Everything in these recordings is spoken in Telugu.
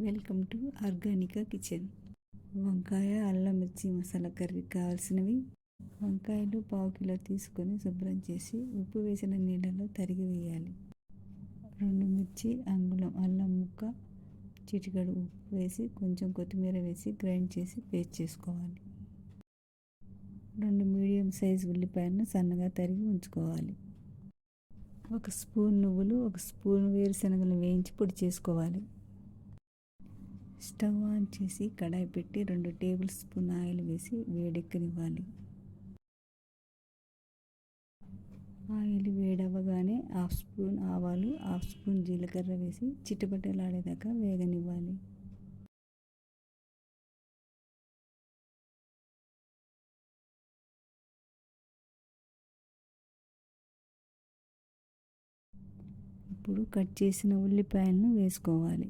Welcome to Organica kitchen. వంకాయ అల్లం మిర్చి మసాలా కర్రీ కావాల్సినవి: వంకాయలు పావు కిలో తీసుకొని శుభ్రం చేసి ఉప్పు వేసిన నీళ్ళలో తరిగి వేయాలి. 2 మిర్చి, అంగుళం అల్లం ముక్క, చిటికెడు ఉప్పు వేసి కొంచెం కొత్తిమీర వేసి గ్రైండ్ చేసి పేస్ట్ చేసుకోవాలి. 2 మీడియం సైజు ఉల్లిపాయలను సన్నగా తరిగి ఉంచుకోవాలి. 1 స్పూన్ నువ్వులు, 1 స్పూన్ వేరుశనగలు వేయించి పొడి చేసుకోవాలి. స్టవ్ ఆన్ చేసి కడాయి పెట్టి 2 టేబుల్ స్పూన్ ఆయిల్ వేసి వేడెక్కనివ్వాలి. ఆయిల్ వేడవ్వగానే 1/2 స్పూన్ ఆవాలు, 1/2 స్పూన్ జీలకర్ర వేసి చిటపటలాడేదాకా వేగనివ్వాలి. ఇప్పుడు కట్ చేసిన ఉల్లిపాయలను వేసుకోవాలి.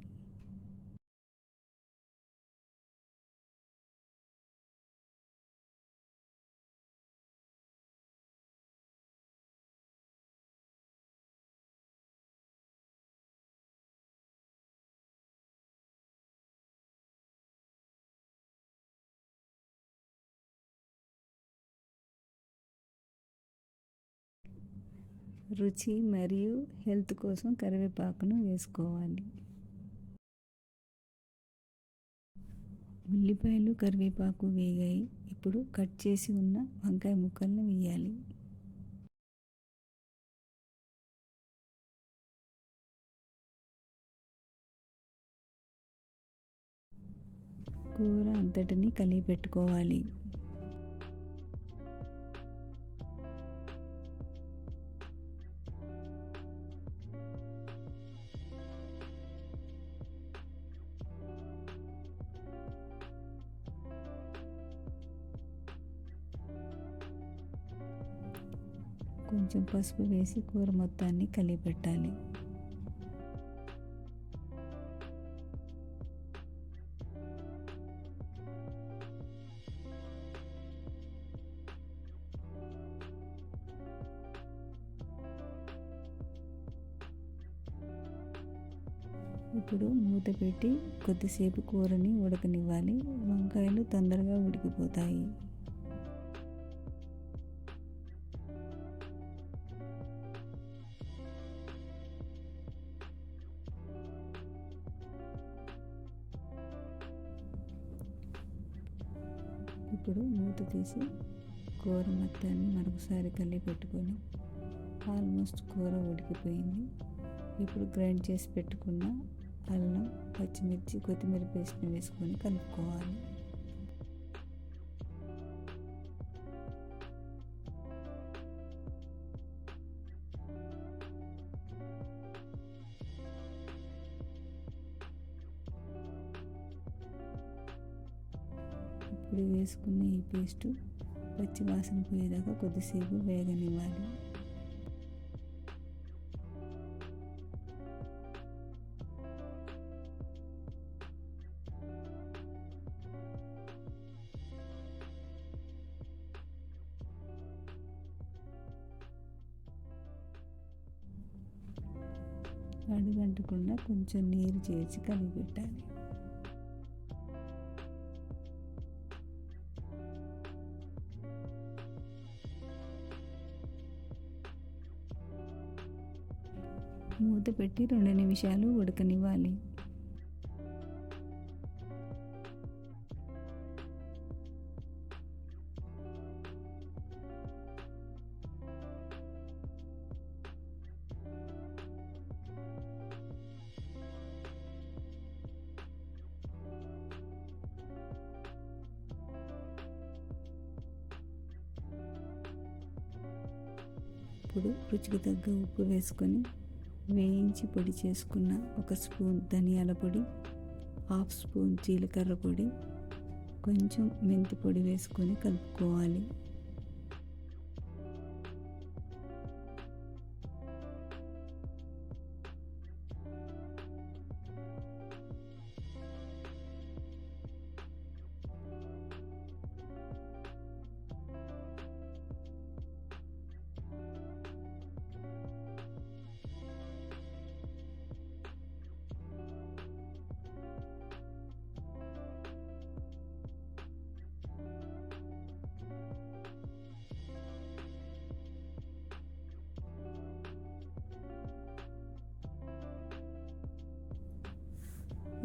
రుచి మరియు హెల్త్ కోసం కరివేపాకును వేసుకోవాలి. ఉల్లిపాయలు, కరివేపాకు వేగాయి. ఇప్పుడు కట్ చేసి ఉన్న వంకాయ ముక్కలను వేయాలి. కూర అంతటిని కలిపి పెట్టుకోవాలి. కొంచెం పసుపు వేసి కూర మొత్తాన్ని కలిపెట్టాలి. ఇప్పుడు మూత పెట్టి కొద్దిసేపు కూరని ఉడకనివ్వాలి. వంకాయలు తొందరగా ఉడికిపోతాయి. ఇప్పుడు మూత తీసి కూర మొత్తాన్ని మరొకసారి కలిపి పెట్టుకొని ఆల్మోస్ట్ కూర ఉడికిపోయింది. ఇప్పుడు గ్రైండ్ చేసి పెట్టుకున్న అల్లం, పచ్చిమిర్చి, కొత్తిమీర పేస్ట్ని వేసుకొని కలుపుకోవాలి. ఇప్పుడు వేసుకున్న ఈ పేస్టు పచ్చి వాసన పోయేదాకా కొద్దిసేపు వేగనివ్వాలి. అడుగంటకుండా కొంచెం నీరు చేర్చి కలిపెట్టాలి. మూత పెట్టి 2 నిమిషాలు ఉడకనివ్వాలి. ఇప్పుడు రుచికి తగ్గ ఉప్పు వేసుకొని వేయించి పొడి చేసుకున్న 1 స్పూన్ ధనియాల పొడి, 1/2 స్పూన్ జీలకర్ర పొడి, కొంచెం మెంతి పొడి వేసుకొని కలుపుకోవాలి.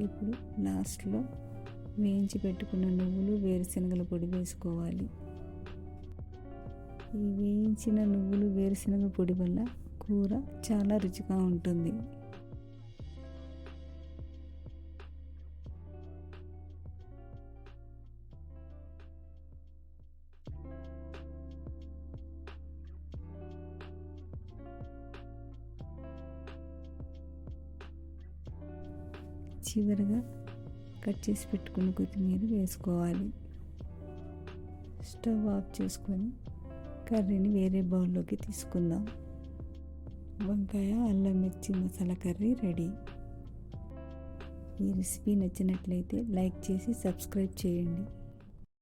ఇప్పుడు లాస్ట్లో వేయించి పెట్టుకున్న నువ్వులు వేరుశనగల పొడి వేసుకోవాలి. ఈ వేయించిన నువ్వులు వేరుశనగ పొడి వల్ల కూర చాలా రుచిగా ఉంటుంది. చివరగా కట్ చేసి పెట్టుకున్న కొత్తిమీర వేసుకోవాలి. స్టవ్ ఆఫ్ చేసుకొని కర్రీని వేరే బౌల్లోకి తీసుకుందాం. వంకాయ అల్లం మిర్చి మసాలా కర్రీ రెడీ. ఈ రెసిపీ నచ్చినట్లయితే లైక్ చేసి సబ్స్క్రైబ్ చేయండి.